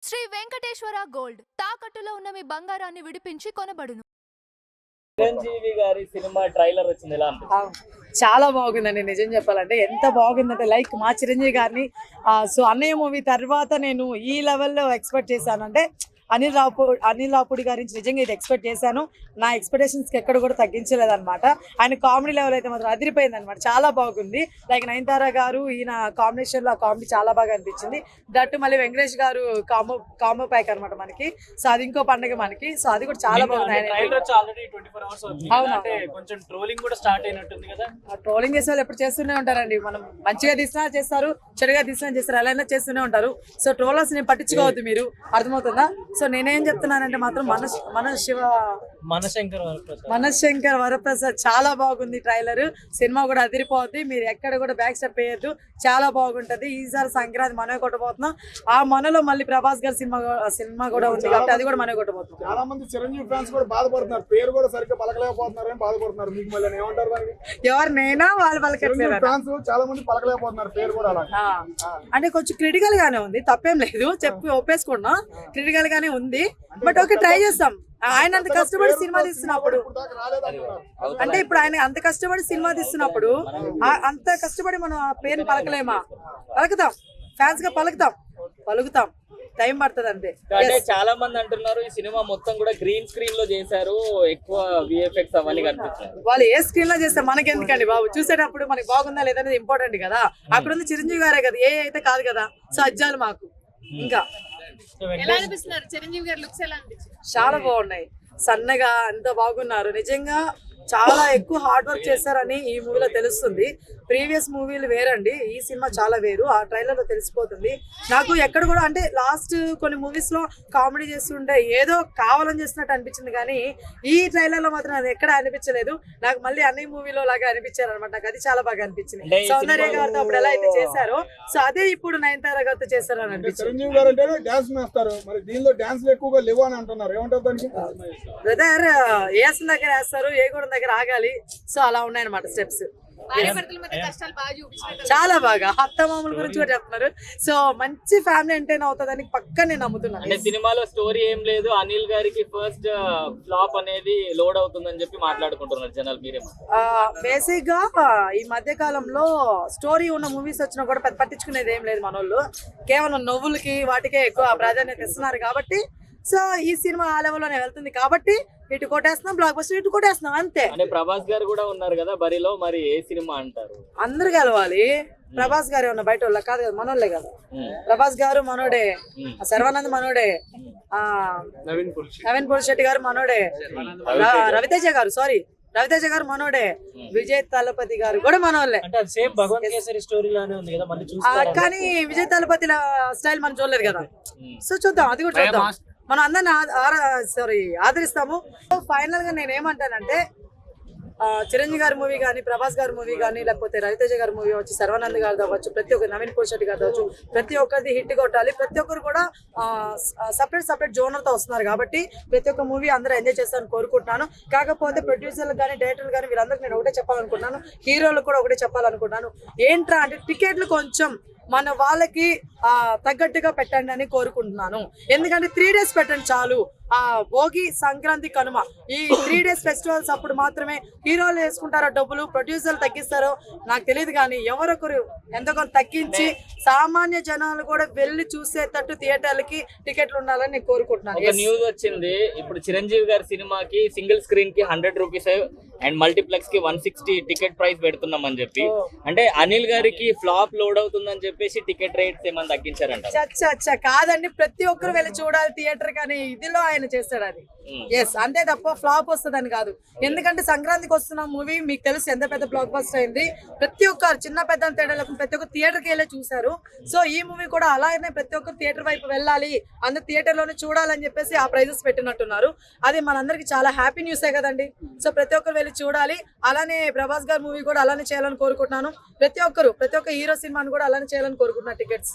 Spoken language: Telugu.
శ్రీ వెంకటేశ్వర గోల్డ్ తాకట్టులో ఉన్న మీ బంగారాన్ని విడిపించి కొనబడును. చిరంజీవి గారి సినిమా ట్రైలర్ వచ్చింది, ఎలా అనిపిస్తుంది? చాలా బాగుందండి. నిజం చెప్పాలంటే ఎంత బాగుందంటే లైక్ మా చిరంజీవి గారిని సో అన్నయ్య మూవీ తర్వాత నేను ఈ లెవెల్లో ఎక్స్పెక్ట్ చేశానంటే అనిల్ రావుపూడి గారి నుంచి నిజంగా ఇది ఎక్స్పెక్ట్ చేశాను. నా ఎక్స్పెక్టేషన్స్కి ఎక్కడ కూడా తగ్గించలేదన్నమాట. ఆయన కామెడీ లెవెల్ అయితే మాత్రం అదిరిపోయింది అనమాట. చాలా బాగుంది. లైక్ నయనతార గారు ఈయన కాంబినేషన్లో ఆ కామెడీ చాలా బాగా అనిపించింది. దట్టు మళ్ళీ వెంకటేష్ గారు కాంబో ప్యాక్ అనమాట మనకి. సో అది ఇంకో పండుగ మనకి. సో అది కూడా చాలా బాగుంది. ట్రోలింగ్ చేసే వాళ్ళు ఎప్పుడు చేస్తూనే ఉంటారండి. మనం మంచిగా తీసినా చేస్తారు, చెడుగా తీసినా చేస్తారు, ఎలా అయినా చేస్తూనే ఉంటారు. సో ట్రోలర్స్ నేను పట్టించుకోవద్దు, మీరు అర్థమవుతుందా? సో నేనేం చెప్తున్నానంటే మాత్రం మనశంకర్ వరప్రసాద్ చాలా బాగుంది ట్రైలర్. సినిమా కూడా అదిరిపోద్ది. మీరు ఎక్కడ కూడా బ్యాక్ స్టెప్ వేయద్దు, చాలా బాగుంటది. ఈసారి సంక్రాంతి మనమే కొట్టబోతున్నాం. ఆ మనలో మళ్ళీ ప్రభాస్ గారి సినిమా కూడా ఉంది కాబట్టి అది కూడా మనమే కొట్టబోతున్నాం. చాలా మంది చిరంజీవి ఫ్యాన్స్ కూడా బాధపడుతున్నారు, పేరు కూడా సరిగ్గా పలకలేకపోతున్నారు అని బాధపడుతున్నారు. మీకు మళ్ళీ ఏమంటారు? ఎవరు నేనా వాళ్ళు పలకట్లేదు. ఫ్యాన్స్ చాలా మంది పలకలేకపోతున్నారు పేరు కూడా. అంటే కొంచెం క్రిటికల్ గానే ఉంది, తప్పేం లేదు, చెప్పి ఒప్పేసుకున్నాం. క్రిటికల్ గానే ఉంది, బట్ ఓకే ట్రై చేస్తాం. ఆయన అంత కష్టపడి సినిమా తీస్తున్నప్పుడు అంటే ఇప్పుడు ఆయన అంత కష్టపడి సినిమా తీస్తున్నప్పుడు అంత కష్టపడి మనం ఆ పేరుని పలకలేమా? పలుకుతాం, ఫ్యాన్స్ గా పలుకుతాం, టైం పడుతుంది అంతే. అంటే చాలా మంది అంటున్నారు ఈ సినిమా మొత్తం కూడా గ్రీన్ స్క్రీన్ లో చేశారు, ఎక్కువ విఎఫ్ఎక్స్ అవన్నీ కనిపిస్తుంది. వాళ్ళు ఏ స్క్రీన్ లో చేస్తే మనకి ఎందుకండి బాబు, చూసేటప్పుడు మనకి బాగుందా లేదనేది ఇంపార్టెంట్ కదా. అక్కడ ఉంది చిరంజీవి గారే కదా, ఏ అయితే కాదు కదా. సో అజ్జాలు మాకు ఇంకా చిరంజీవి గారి లుక్స్ ఎలా అనిపించింది? చాలా బాగున్నాయి, సన్నగా ఎంత బాగున్నారు. నిజంగా చాలా ఎక్కువ హార్డ్ వర్క్ చేశారని ఈ మూవీలో తెలుస్తుంది. ప్రీవియస్ మూవీలు వేరండి, ఈ సినిమా చాలా వేరు. ఆ ట్రైలర్ లో తెలిసిపోతుంది. నాకు ఎక్కడ కూడా అంటే లాస్ట్ కొన్ని మూవీస్ లో కామెడీ చేస్తుంటే ఏదో కావాలని చేస్తున్నట్టు అనిపించింది, కానీ ఈ ట్రైలర్ లో మాత్రం అది ఎక్కడ అనిపించలేదు. నాకు మళ్ళీ అన్ని మూవీలో లాగా అనిపించారు అనమాట. నాకు అది చాలా బాగా అనిపించింది. సౌందర్య గారితో అప్పుడు ఎలా అయితే చేశారో సో అదే ఇప్పుడు నయనతార గారితో చేశారు అని అనిపించింది. చిరంజీవి గారు అంటే డాన్స్ వేస్తారు, మరి దీనిలో డాన్స్ ఎక్కువగా లేవు అని అంటున్నారు, ఏమంటారు దానికి? బ్రదర్ ఏసిన దగ్గర వేస్తారు, ఏ కూడా దగ్గర ఆగాలి. సో అలా ఉన్నాయన్నమాట స్టెప్స్. చాలా బాగా అత్తమామల గురించి కూడా చెప్తున్నారు. సో మంచి ఫ్యామిలీ ఎంటర్టైన్ అవుతుందని పక్కా నేను నమ్ముతున్నాను. అంటే సినిమాలో స్టోరీ ఏం లేదు, అనిల్ గారికి ఫస్ట్ ఫ్లాప్ అనేది లోడ్ అవుతుందని చెప్పి మాట్లాడుకుంటున్నారు జనాలు. మీరేమో బేసిక్ గా ఈ మధ్య కాలంలో స్టోరీ ఉన్న మూవీస్ వచ్చినా కూడా పెద్ద పట్టించుకునేది ఏం లేదు మనోళ్ళు. కేవలం నవ్వులకి వాటికే ఎక్కువ ప్రాధాన్యత ఇస్తున్నారు కాబట్టి సో ఈ సినిమా ఆ లెవెల్లోనే వెళ్తుంది కాబట్టి ఇటు కొట్టేస్తున్నాం, బ్లాక్ బస్టర్ ఇటు కొట్టేస్తున్నాం అంతే. అంటే ప్రభాస్ గారు కూడా ఉన్నారు కదా బరిలో, మరి ఏ సినిమా అంటారు? అందరు కలవాలి. ప్రభాస్ గారు ఉన్న బయట వాళ్ళ కాదు కదా, మనోళ్ళే కదా. ప్రభాస్ గారు మనోడే, శర్వానంద్ మనోడే, నవీన్ పులిశెట్టి గారు మనోడే, రవితేజ గారు మనోడే, విజయ్ తలపతి గారు కూడా మనోళ్ళే. కానీ విజయ్ తలపతి స్టైల్ మనం చూడలేదు కదా. సో చూద్దాం, అది కూడా చూద్దాం. మనం అందరిని ఆదరిస్తాము. ఫైనల్ గా నేను ఏమంటానంటే చిరంజీవి గారి మూవీ కానీ, ప్రభాస్ గారి మూవీ కానీ, లేకపోతే రవితేజ గారి మూవీ వచ్చి శర్వానంద్ గారు అవ్వచ్చు, ప్రతి ఒక్కరు నవీన్ పులిశెట్టి గారు అవ్వచ్చు, ప్రతి ఒక్కరిది హిట్ కొట్టాలి. ప్రతి ఒక్కరు కూడా సపరేట్ జోనర్ తో వస్తున్నారు కాబట్టి ప్రతి ఒక్క మూవీ అందరూ ఎంజాయ్ చేస్తారని కోరుకుంటున్నాను. కాకపోతే ప్రొడ్యూసర్లు కానీ, డైరెక్టర్లు కానీ వీళ్ళందరికీ నేను ఒకటే చెప్పాలనుకుంటున్నాను, హీరోలకు కూడా ఒకటే చెప్పాలనుకుంటున్నాను. ఏంట్రా అంటే టికెట్లు కొంచెం మన వాళ్ళకి తగ్గట్టుగా పెట్టండి అని కోరుకుంటున్నాను. ఎందుకంటే 3 days పెట్టండి చాలు. భోగి, సంక్రాంతి, కనుమ ఈ 3 days ఫెస్టివల్స్ అప్పుడు మాత్రమే హీరోలు వేసుకుంటారో డబ్బులు, ప్రొడ్యూసర్లు తగ్గిస్తారో నాకు తెలియదు, కానీ ఎవరొకరు ఎంత కొంత తగ్గించి సామాన్య జనాలు కూడా వెళ్ళి చూసేటట్టు థియేటర్లకి టికెట్లు ఉండాలని నేను కోరుకుంటున్నాను. న్యూస్ వచ్చింది ఇప్పుడు చిరంజీవి గారి సినిమాకి సింగిల్ స్క్రీన్ కి 100 రూపీస్ అండ్ మల్టీప్లెక్స్ కి 160 టికెట్ ప్రైస్ పెడుతున్నాం అని చెప్పి. అంటే అనిల్ గారికి ఫ్లాప్ లోడ్ అవుతుందని చెప్పేసి టికెట్ రేట్స్ ఏమైనా తగ్గించారంట? కాదండి, ప్రతి ఒక్కరు వెళ్ళి చూడాలి థియేటర్, కానీ ఇదిలో ఆయన చేస్తాడు అది. ఎస్, అంతే తప్ప ఫ్లాప్ వస్తుందని కాదు. ఎందుకంటే సంక్రాంతికి వస్తున్న మూవీ మీకు తెలుసు ఎంత పెద్ద బ్లాక్ బస్టర్ అయింది. ప్రతి ఒక్కరు చిన్న పెద్ద తేడా ప్రతి ఒక్కరు థియేటర్కి వెళ్ళి చూశారు. సో ఈ మూవీ కూడా అలానే ప్రతి ఒక్కరు థియేటర్ వైపు వెళ్ళాలి, అందరు థియేటర్ లోనే చూడాలని చెప్పేసి ఆ ప్రైజెస్ పెట్టినట్టున్నారు. అది మనందరికి చాలా హ్యాపీ న్యూసే కదండి. సో ప్రతి ఒక్కరు వెళ్ళి చూడాలి. అలానే ప్రభాస్ గారి మూవీ కూడా అలానే చేయాలని కోరుకుంటున్నాను. ప్రతి ఒక్క హీరో సినిమాని కూడా అలానే చేయాలని కోరుకుంటున్నాను. టికెట్స్